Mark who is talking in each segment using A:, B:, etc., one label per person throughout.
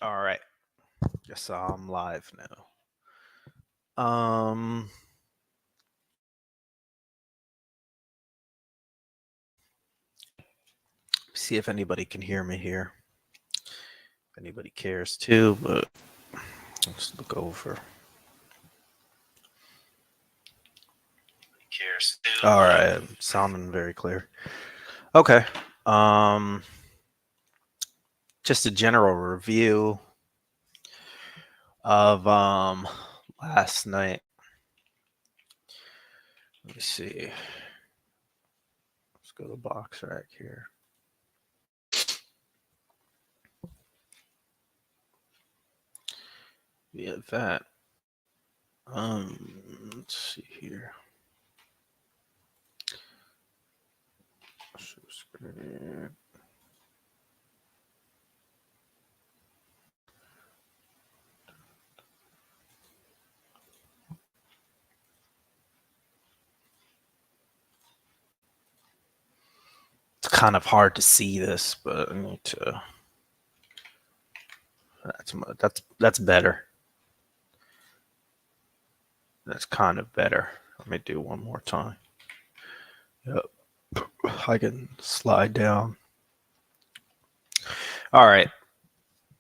A: All right. Guess I'm live now. See if anybody can hear me here. If anybody cares too, but let's look over. All right, sounding very clear. Okay. Um, just a general review of last night. Let me see. Let's go to box rack here. Yeah, that. Let's see here. Share screen. It's kind of hard to see this, but I need to. That's better. That's kind of better. Let me do one more time. Yep. I can slide down. All right.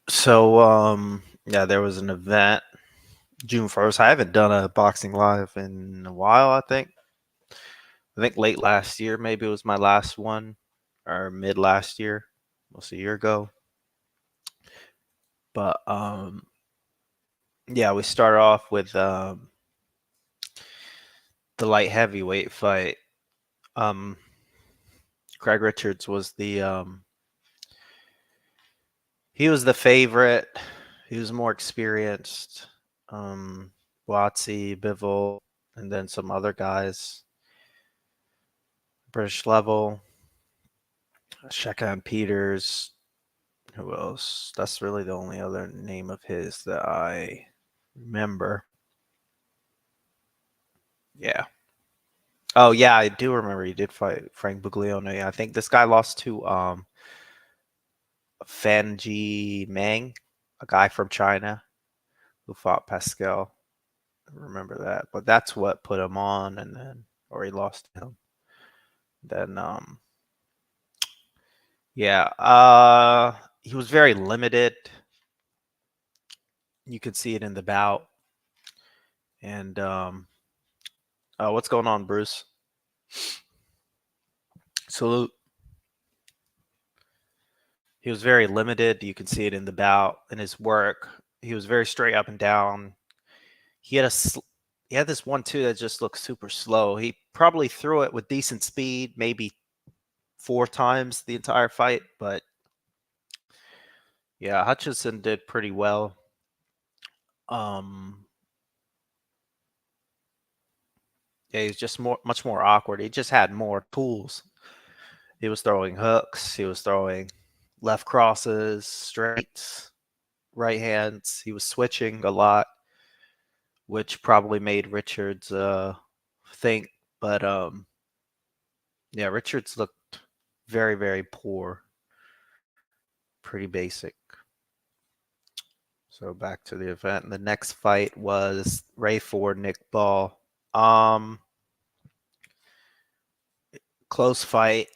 A: So yeah, there was an event June 1st. I haven't done a boxing live in a while, I think. Late last year maybe it was my last one, or mid last year, almost a year ago. But yeah, we started off with the light heavyweight fight. Um Craig Richards was he was the favorite. He was more experienced. Watsy, Bivol, and then some other guys. British level. Shekan Peters. Who else? That's really the only other name of his that I remember. Yeah. Oh yeah, I do remember he did fight Frank Buglione. I think this guy lost to Fanji Meng, a guy from China who fought Pascal. I remember that. But that's what put him on, and then or he lost to him. Then yeah, he was very limited. You could see it in the bout. And what's going on, Bruce? Salute. He was very limited. You can see it in the bout, in his work. He was very straight up and down. He had he had this 1-2 that just looked super slow. He probably threw it with decent speed, maybe 4 times the entire fight, but yeah, Hutchinson did pretty well. Um, yeah, he's just much more awkward. He just had more tools. He was throwing hooks. He was throwing left crosses, straights, right hands. He was switching a lot, which probably made Richards think. But yeah, Richards looked very, very poor, pretty basic. So back to the event. The next fight was Ray Ford, Nick Ball. Close fight.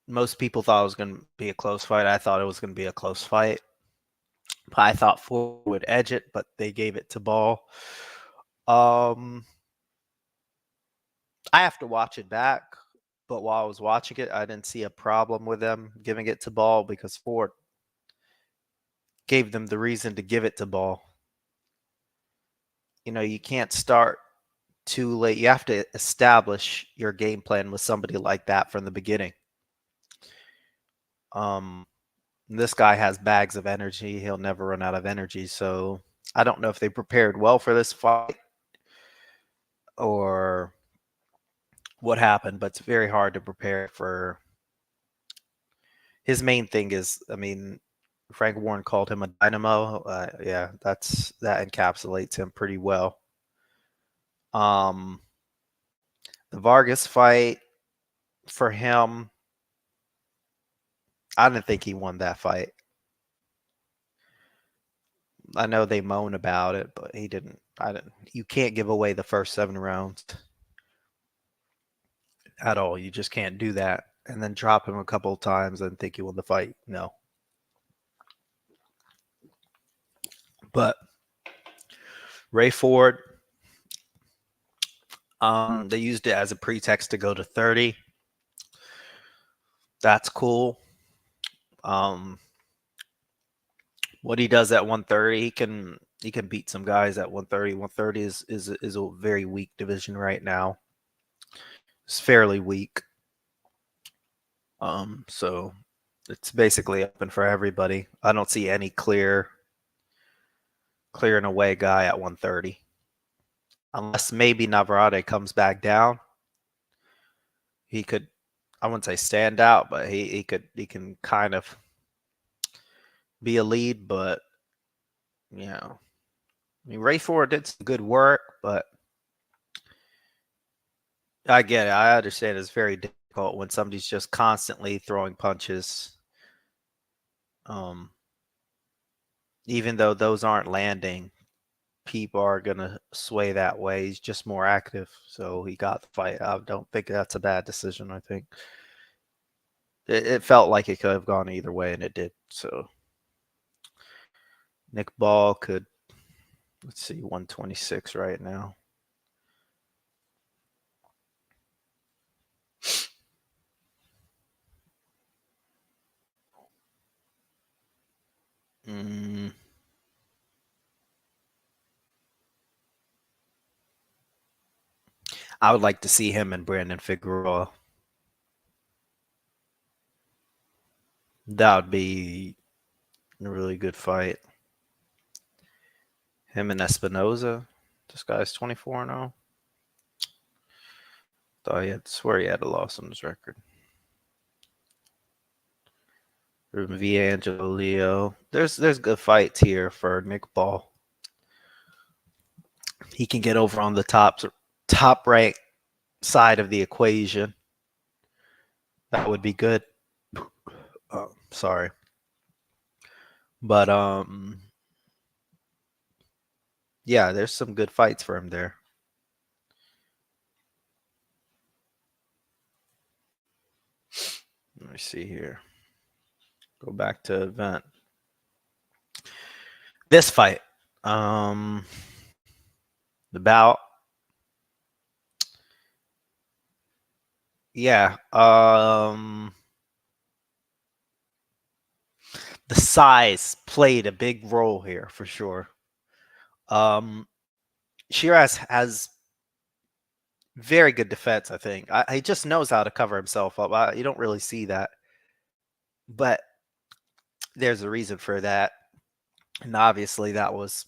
A: Most people thought it was going to be a close fight. I thought it was going to be a close fight. I thought Ford would edge it, but they gave it to Ball. I have to watch it back, but while I was watching it, I didn't see a problem with them giving it to Ball because Ford gave them the reason to give it to Ball. You know, you can't start too late. You have to establish your game plan with somebody like that from the beginning. This guy has bags of energy. He'll never run out of energy. So I don't know if they prepared well for this fight or what happened, but it's very hard to prepare for. His main thing is, I mean, Frank Warren called him a dynamo. Yeah, that encapsulates him pretty well. The Vargas fight for him, I didn't think he won that fight. I know they moan about it, but he didn't. I didn't. You can't give away the first 7 rounds at all. You just can't do that and then drop him a couple of times and think you won the fight. No. But Ray Ford, they used it as a pretext to go to 30. That's cool. What he does at 130, he can beat some guys at 130. 130 is a very weak division right now. It's fairly weak. So it's basically open for everybody. I don't see any clear and away guy at 130. Unless maybe Navarrete comes back down. He could, I wouldn't say stand out, but he can kind of be a lead, but you know, I mean, Ray Ford did some good work, but I get it. I understand it's very difficult when somebody's just constantly throwing punches. Even though those aren't landing, people are gonna sway that way. He's just more active, so he got the fight. I don't think that's a bad decision. I think it felt like it could have gone either way, and it did. So Nick Ball could, let's see, 126 right now. I would like to see him and Brandon Figueroa. That would be a really good fight. Him and Espinoza. This guy's 24-0. Thought he had, swear he had a loss on his record. Villangelo Leo. There's good fights here for Nick Ball. He can get over on the top right side of the equation. That would be good. Sorry. But yeah, there's some good fights for him there. Let me see here. Go back to event. This fight. The bout. Yeah. The size played a big role here for sure. Shiraz has very good defense, I think. He just knows how to cover himself up. You don't really see that. But there's a reason for that. And obviously that was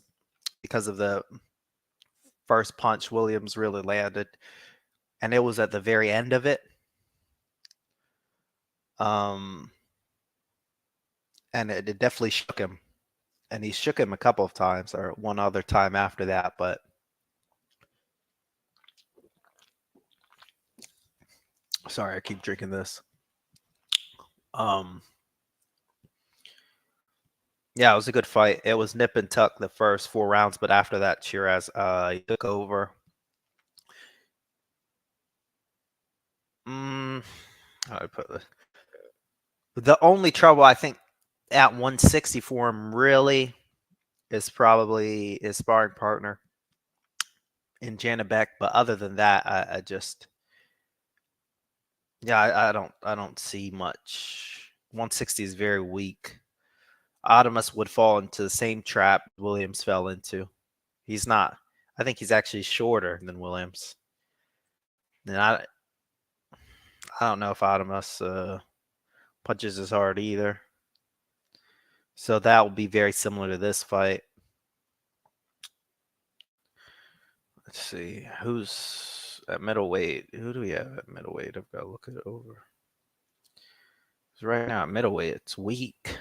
A: because of the first punch Williams really landed. And it was at the very end of it. And it definitely shook him. And he shook him a couple of times, or one other time after that, but sorry, I keep drinking this. Yeah, it was a good fight. It was nip and tuck the first 4 rounds, but after that, Shiraz he took over. How do I put this? The only trouble I think at 160 for him really is probably his sparring partner in Janibek, but other than that, I just I don't see much. 160 is very weak. Adamus would fall into the same trap Williams fell into. He's not. I think he's actually shorter than Williams. And I don't know if Adamus punches as hard either. So that will be very similar to this fight. Let's see. Who's at middleweight? Who do we have at middleweight? I've got to look it over. Right now at middleweight, it's weak.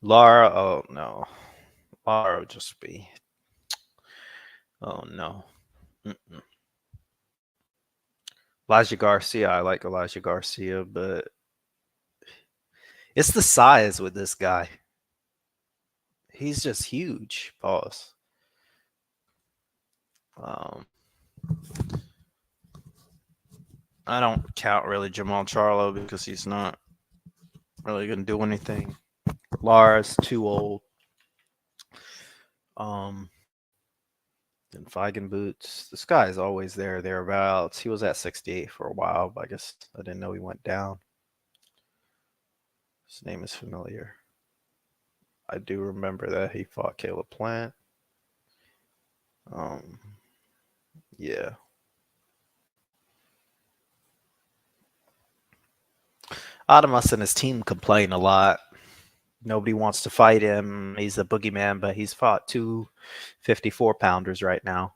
A: Lara, oh no. Lara would just be. Oh no. Elijah Garcia, I like Elijah Garcia, but it's the size with this guy. He's just huge, boss. Um, I don't count really Jamal Charlo because he's not really going to do anything. Lara's too old. Um, and Feigen Boots. This guy is always there, thereabouts. He was at 68 for a while, but I guess I didn't know he went down. His name is familiar. I do remember that he fought Caleb Plant. Um, yeah. Adamus and his team complain a lot. Nobody wants to fight him. He's a boogeyman, but he's fought two 54-pounders right now.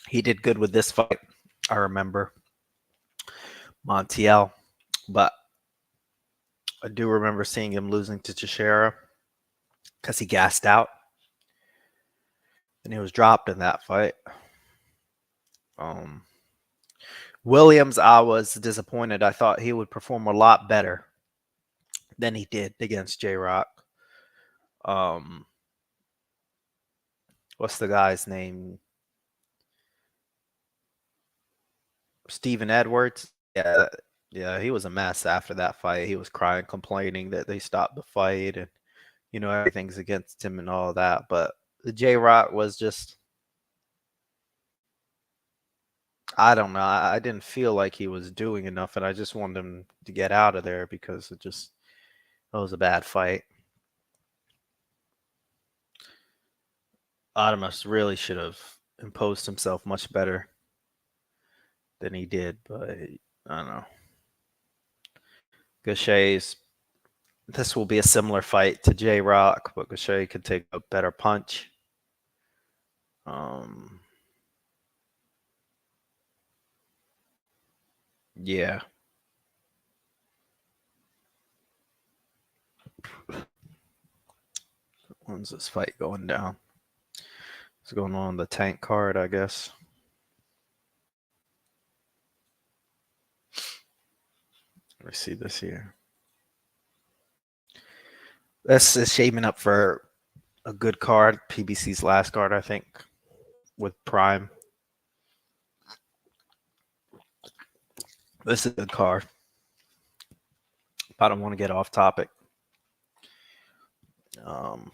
A: He did good with this fight, I remember. Montiel. But I do remember seeing him losing to Teixeira because he gassed out. And he was dropped in that fight. Williams, I was disappointed. I thought he would perform a lot better than he did against J Rock. What's the guy's name? Steven Edwards. Yeah, he was a mess after that fight. He was crying, complaining that they stopped the fight and everything's against him and all that. But the J Rock was just, I don't know. I didn't feel like he was doing enough, and I just wanted him to get out of there because it was a bad fight. Adamus really should have imposed himself much better than he did, but I don't know. Gaucher's, this will be a similar fight to J Rock, but Gaucher could take a better punch. Yeah. When's this fight going down? It's going on the Tank card, I guess. Let me see this here. This is shaping up for a good card. PBC's last card, I think, with Prime. This is a good card. I don't want to get off topic. Let's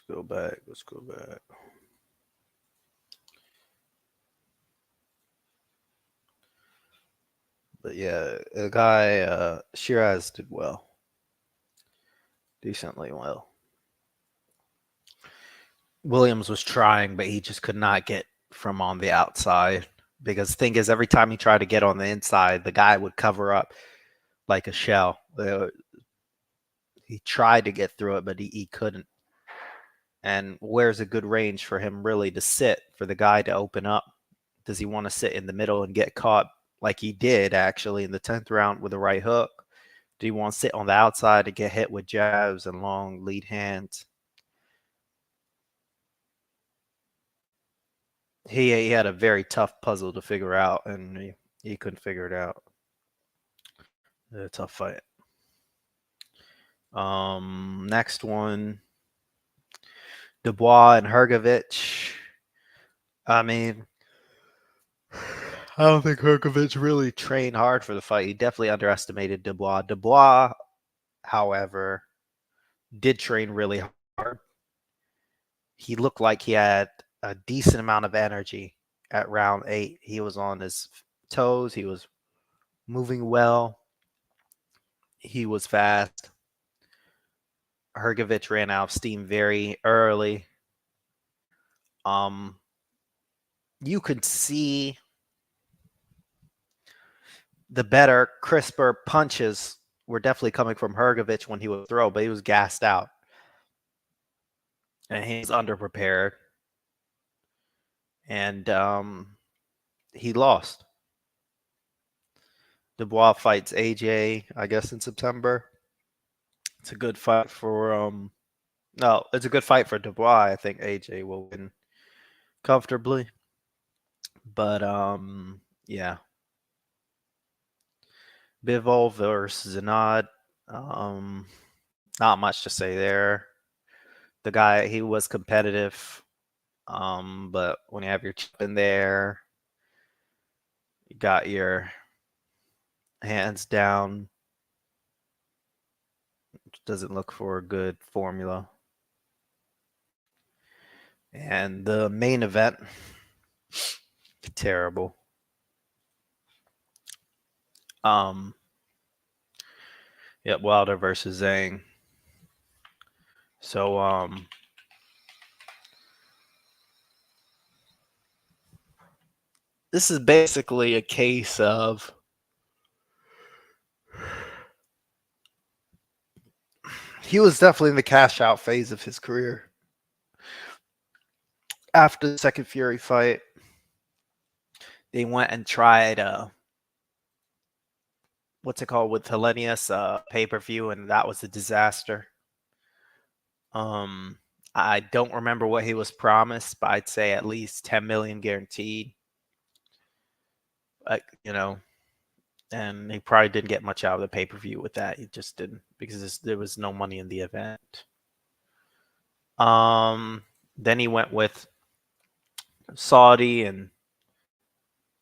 A: go back. But yeah, the guy, Shiraz did well. Decently well. Williams was trying, but he just could not get from on the outside. Because the thing is, every time he tried to get on the inside, the guy would cover up like a shell. He tried to get through it, but he couldn't. And where's a good range for him really to sit for the guy to open up? Does he want to sit in the middle and get caught like he did actually in the 10th round with a right hook? Do you want to sit on the outside to get hit with jabs and long lead hands? He had a very tough puzzle to figure out, and he couldn't figure it out. A tough fight. Next one, Dubois and Hrgovic. I mean, I don't think Hrgovic really trained hard for the fight. He definitely underestimated Dubois. Dubois, however, did train really hard. He looked like he had a decent amount of energy at round 8. He was on his toes. He was moving well. He was fast. Hrgovic ran out of steam very early. You could see the better, crisper punches were definitely coming from Hrgovic when he would throw, but he was gassed out. And he was underprepared. And he lost. Dubois fights AJ, I guess, in September. It's a good fight for no, it's a good fight for Dubois. I think AJ will win comfortably. But Yeah. Bivol versus Zanad. Not much to say there. The guy, he was competitive, but when you have your chip in there, you got your hands down. Doesn't look for a good formula. And the main event, terrible. Yep, Wilder versus Zhang. So this is basically a case of he was definitely in the cash out phase of his career. After the second Fury fight, they went and tried what's it called with Hellenius pay-per-view, and that was a disaster. I don't remember what he was promised, but I'd say at least 10 million guaranteed. You know, and he probably didn't get much out of the pay-per-view with that. He just didn't, because there was no money in the event. Then he went with Saudi, and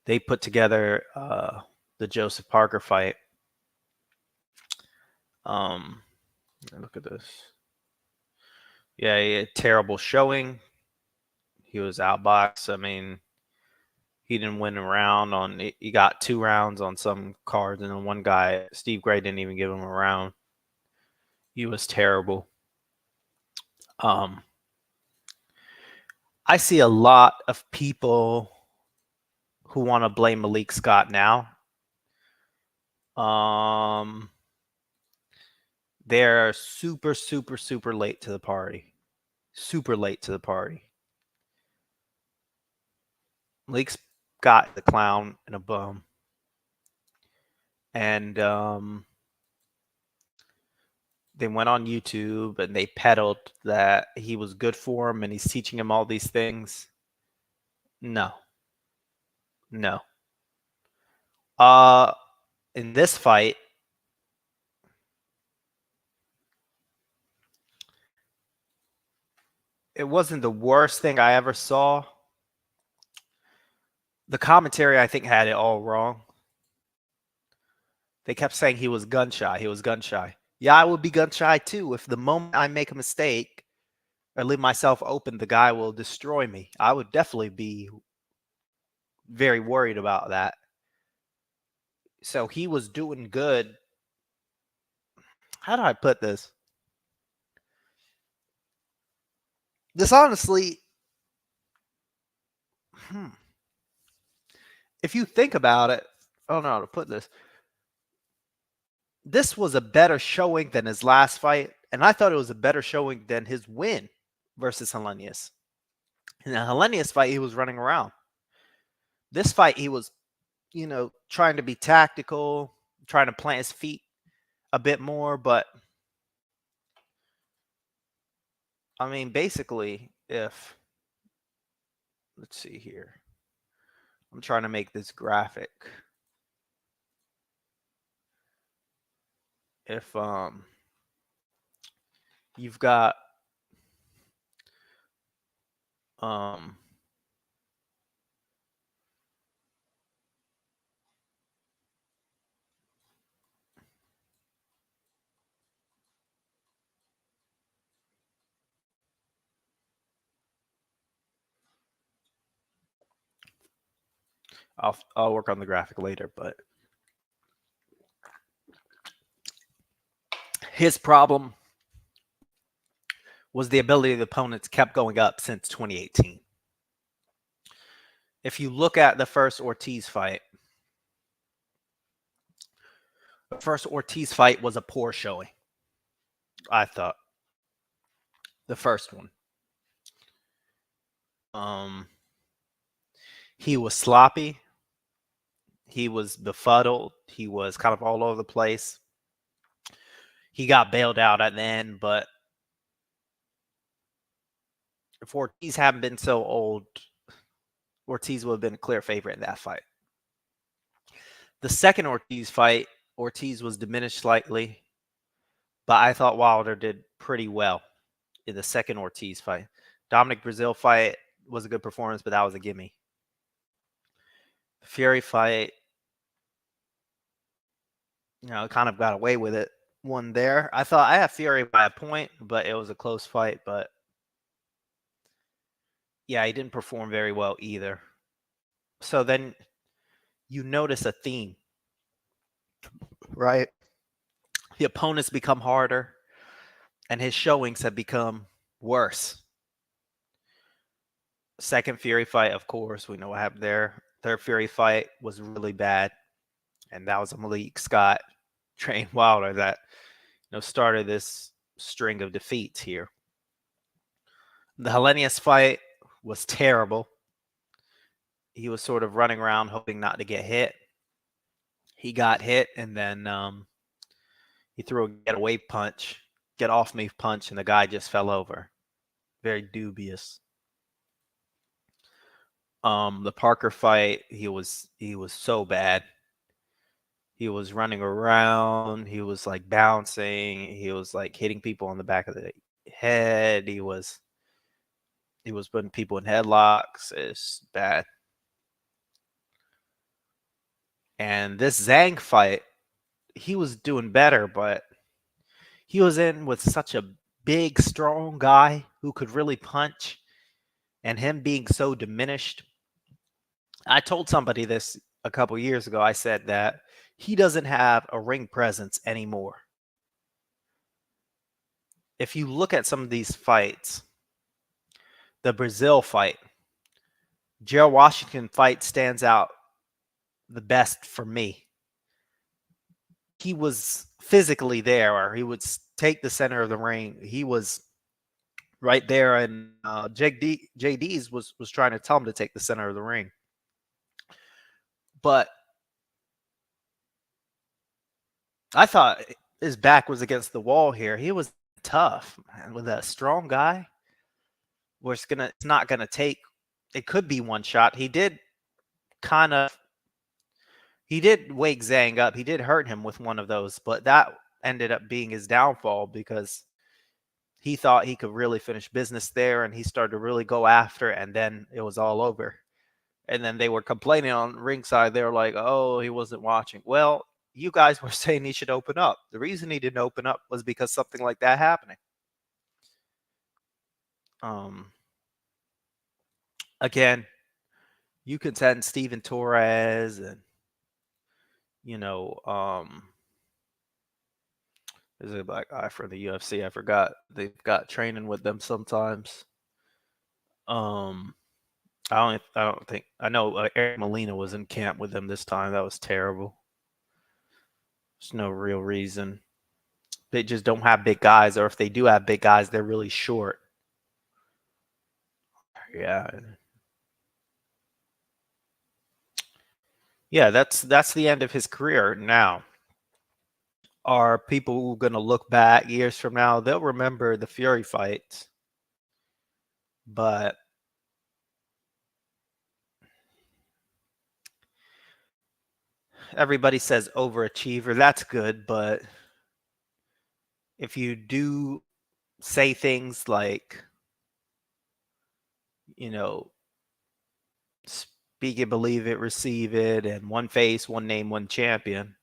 A: they put together the Joseph Parker fight. Look at this. Yeah, he had terrible showing. He was outboxed. I mean, he didn't win a round on. He got 2 rounds on some cards, and then one guy, Steve Gray, didn't even give him a round. He was terrible. I see a lot of people who want to blame Malik Scott now. They're super, super, super late to the party. Super late to the party. Malik Scott, the clown and a bum. And they went on YouTube and they peddled that he was good for him and he's teaching him all these things. No. In this fight, it wasn't the worst thing I ever saw. The commentary, I think, had it all wrong. They kept saying he was gun shy. He was gun shy. Yeah, I would be gun shy too. If the moment I make a mistake or leave myself open, the guy will destroy me. I would definitely be very worried about that. So he was doing good. How do I put this? This honestly, if you think about it, I don't know how to put this. This was a better showing than his last fight, and I thought it was a better showing than his win versus Hellenius. In the Hellenius fight, he was running around. This fight, he was, trying to be tactical, trying to plant his feet a bit more, but I mean, basically, let's see here. I'm trying to make this graphic. If you've got I'll work on the graphic later, but his problem was the ability of the opponents kept going up since 2018. If you look at the first Ortiz fight, was a poor showing, I thought. The first one. He was sloppy. He was befuddled. He was kind of all over the place. He got bailed out at the end, but if Ortiz hadn't been so old, Ortiz would have been a clear favorite in that fight. The second Ortiz fight, Ortiz was diminished slightly, but I thought Wilder did pretty well in the second Ortiz fight. Dominic Brazil fight was a good performance, but that was a gimme. Fury fight, kind of got away with it. One there. I thought I had Fury by a point, but it was a close fight. But yeah, he didn't perform very well either. So then you notice a theme, right? The opponents become harder, and his showings have become worse. Second Fury fight, of course, we know what happened there. Third Fury fight was really bad, and that was a Malik Scott trained Wilder that started this string of defeats here. The Helenius fight was terrible. He was sort of running around hoping not to get hit. He got hit, and then he threw a get-away punch, get-off-me punch, and the guy just fell over. Very dubious. The Parker fight, he was so bad. He was running around. He was like bouncing. He was like hitting people on the back of the head. He was putting people in headlocks. It's bad. And this Zhang fight, he was doing better, but he was in with such a big, strong guy who could really punch, and him being so diminished. I told somebody this a couple years ago. I said that he doesn't have a ring presence anymore. If you look at some of these fights, the Brazil fight, Gerald Washington fight stands out the best for me. He was physically there, or he would take the center of the ring. He was right there, and JD's was trying to tell him to take the center of the ring. But I thought his back was against the wall here. He was tough, man, with a strong guy. Where it's not gonna take. It could be one shot. He did wake Zhang up. He did hurt him with one of those, but that ended up being his downfall because he thought he could really finish business there, and he started to really go after, and then it was all over. And then they were complaining on ringside. They were like, "Oh, he wasn't watching." Well, you guys were saying he should open up. The reason he didn't open up was because something like that happening. Again, you could send Steven Torres and there's a black guy from the UFC. I forgot. They've got training with them sometimes. I don't think I know Eric Molina was in camp with them this time. That was terrible. There's no real reason. They just don't have big guys, or if they do have big guys, they're really short. Yeah. Yeah, that's the end of his career now. Are people going to look back years from now? They'll remember the Fury fights, but everybody says overachiever. That's good, but if you do say things like, speak it, believe it, receive it, and one face, one name, one champion,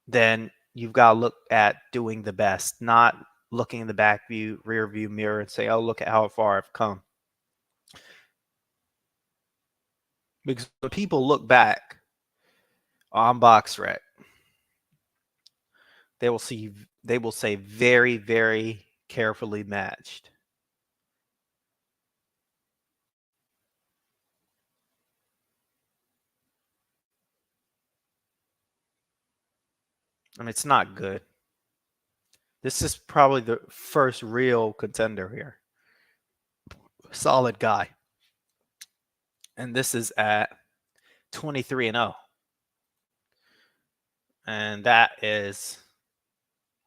A: then you've got to look at doing the best, not looking in the rear view mirror and say, "Oh, look at how far I've come." Because when people look back on BoxRec, they will say very, very carefully matched. And it's not good. This is probably the first real contender here. Solid guy. And this is at 23-0. And that is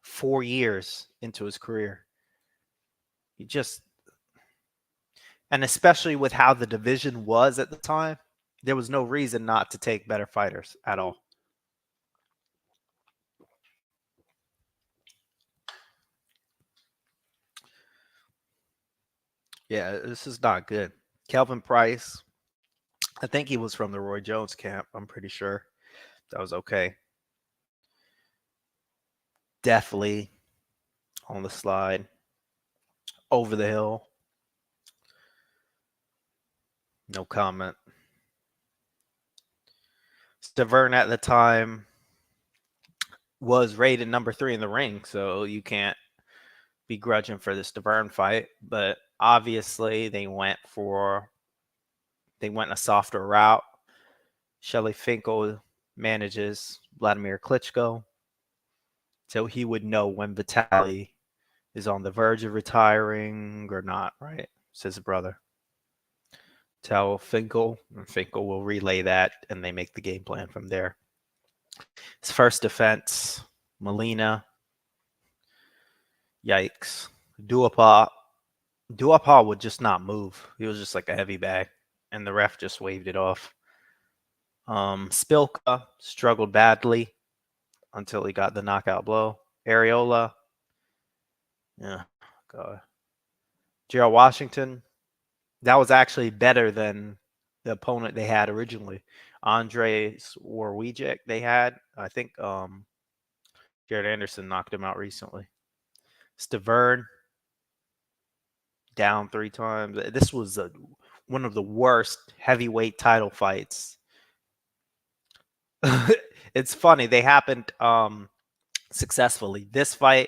A: 4 years into his career. And especially with how the division was at the time, there was no reason not to take better fighters at all. Yeah, this is not good. Kelvin Price, I think he was from the Roy Jones camp. I'm pretty sure that was okay. Definitely on the slide. Over the hill. No comment. Stiverne at the time was rated number 3 in the ring, so you can't begrudge him for the Stiverne fight. But obviously, they went a softer route. Shelly Finkel manages Vladimir Klitschko, so he would know when Vitaly is on the verge of retiring or not, right? It's his brother. Tell Finkel, and Finkel will relay that, and they make the game plan from there. His first defense, Molina. Yikes. Duhaupas would just not move. He was just like a heavy bag, and the ref just waved it off. Spilka struggled badly until he got the knockout blow. Areola. Yeah, God. Gerald Washington. That was actually better than the opponent they had originally. Andrei Swarwijek they had. I think Jared Anderson knocked him out recently. Stiverne down 3 times. This was one of the worst heavyweight title fights. It's funny. They happened successfully. This fight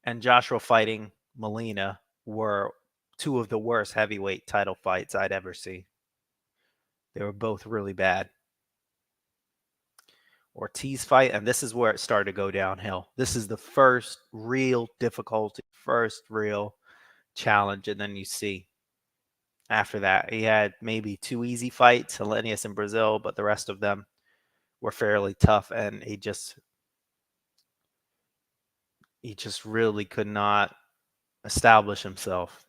A: and Joshua fighting Molina were 2 of the worst heavyweight title fights I'd ever seen. They were both really bad. Ortiz fight, and this is where it started to go downhill. This is the first real difficulty, first real challenge, and then you see after that he had maybe 2 easy fights, Helenius in Brazil, but the rest of them were fairly tough, and he just really could not establish himself.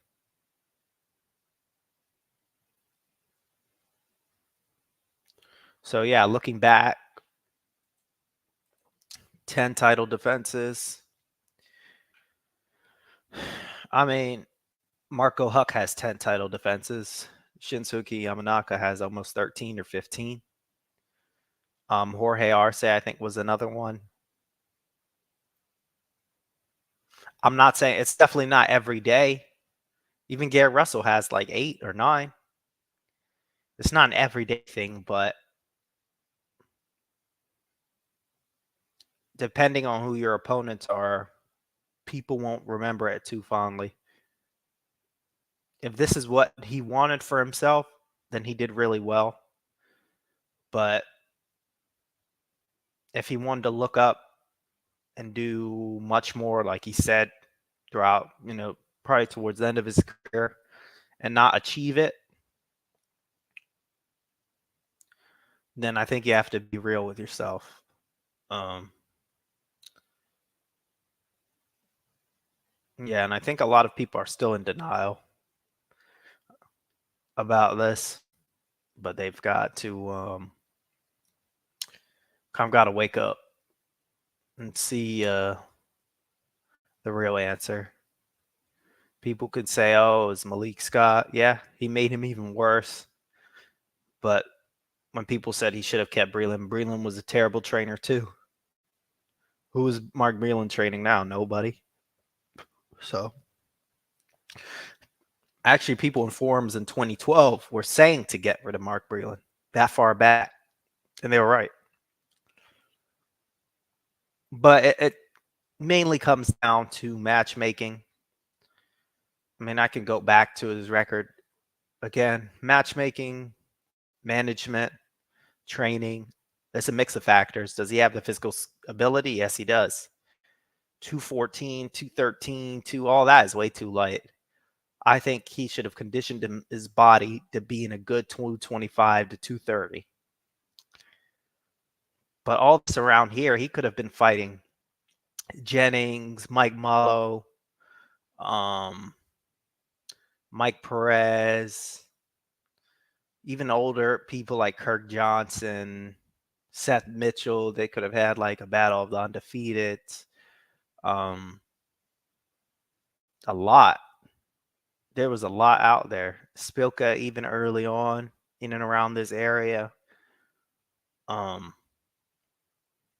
A: So yeah, looking back, 10 title defenses. I mean, Marco Huck has 10 title defenses. Shinsuke Yamanaka has almost 13 or 15. Jorge Arce, I think, was another one. I'm not saying it's definitely not every day. Even Garrett Russell has like 8 or 9. It's not an everyday thing, but depending on who your opponents are, people won't remember it too fondly. If this is what he wanted for himself, then he did really well. But if he wanted to look up and do much more, like he said, throughout, probably towards the end of his career and not achieve it, then I think you have to be real with yourself. Yeah, and I think a lot of people are still in denial about this, but they've got to kind of got to wake up and see the real answer. People could say, "Oh, it was Malik Scott." Yeah, he made him even worse. But when people said he should have kept Breland was a terrible trainer too. Who is Mark Breland training now? Nobody. So, actually, people in forums in 2012 were saying to get rid of Mark Breland that far back, and they were right. But it mainly comes down to matchmaking. I mean, I can go back to his record again. Matchmaking, management, training. It's a mix of factors. Does he have the physical ability? Yes, he does. 214, 213, all that is way too light. I think he should have conditioned his body to be in a good 225 to 230. But all this around here, he could have been fighting Jennings, Mike Mallow, Mike Perez, even older people like Kirk Johnson, Seth Mitchell. They could have had like a battle of the undefeated. Um, a lot. There was a lot out there. Spilka, even early on, in and around this area. Um,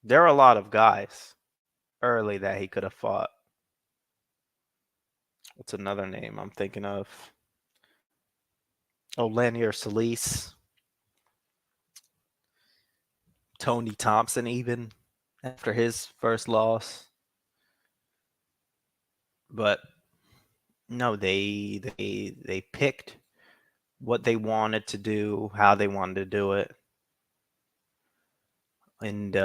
A: there are a lot of guys early that he could have fought. What's another name I'm thinking of? Oh, Lanier Solis, Tony Thompson, even after his first loss. But no, they picked what they wanted to do, how they wanted to do it, and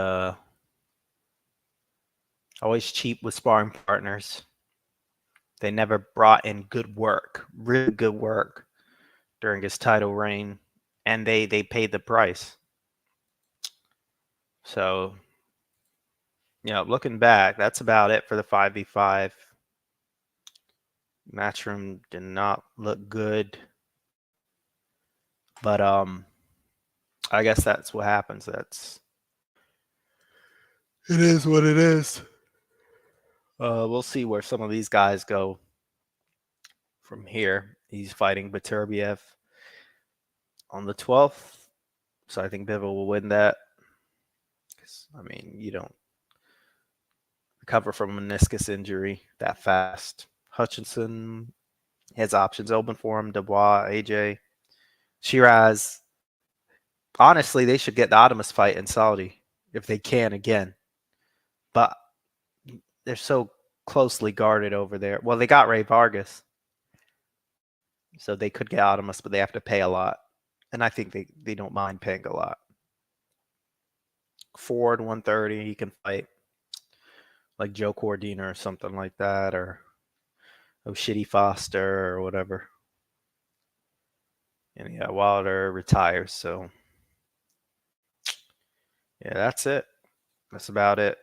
A: always cheap with sparring partners. They never brought in good work, really good work during his title reign, and they paid the price. So, looking back, that's about it for the 5v5. Matchroom did not look good, but I guess that's what happens. It is what it is. We'll see where some of these guys go from here. He's fighting Beterbiev on the 12th, so I think Bivol will win that. I mean, you don't recover from a meniscus injury that fast. Hutchinson has options open for him. Dubois, AJ, Shiraz. Honestly, they should get the Adamus fight in Saudi if they can again. But they're so closely guarded over there. Well, they got Ray Vargas, so they could get Adamus, but they have to pay a lot. And I think they don't mind paying a lot. Ford 130, he can fight like Joe Cordina or something like that, or Shitty Foster or whatever. And yeah, Wilder retires. So yeah, that's it. That's about it.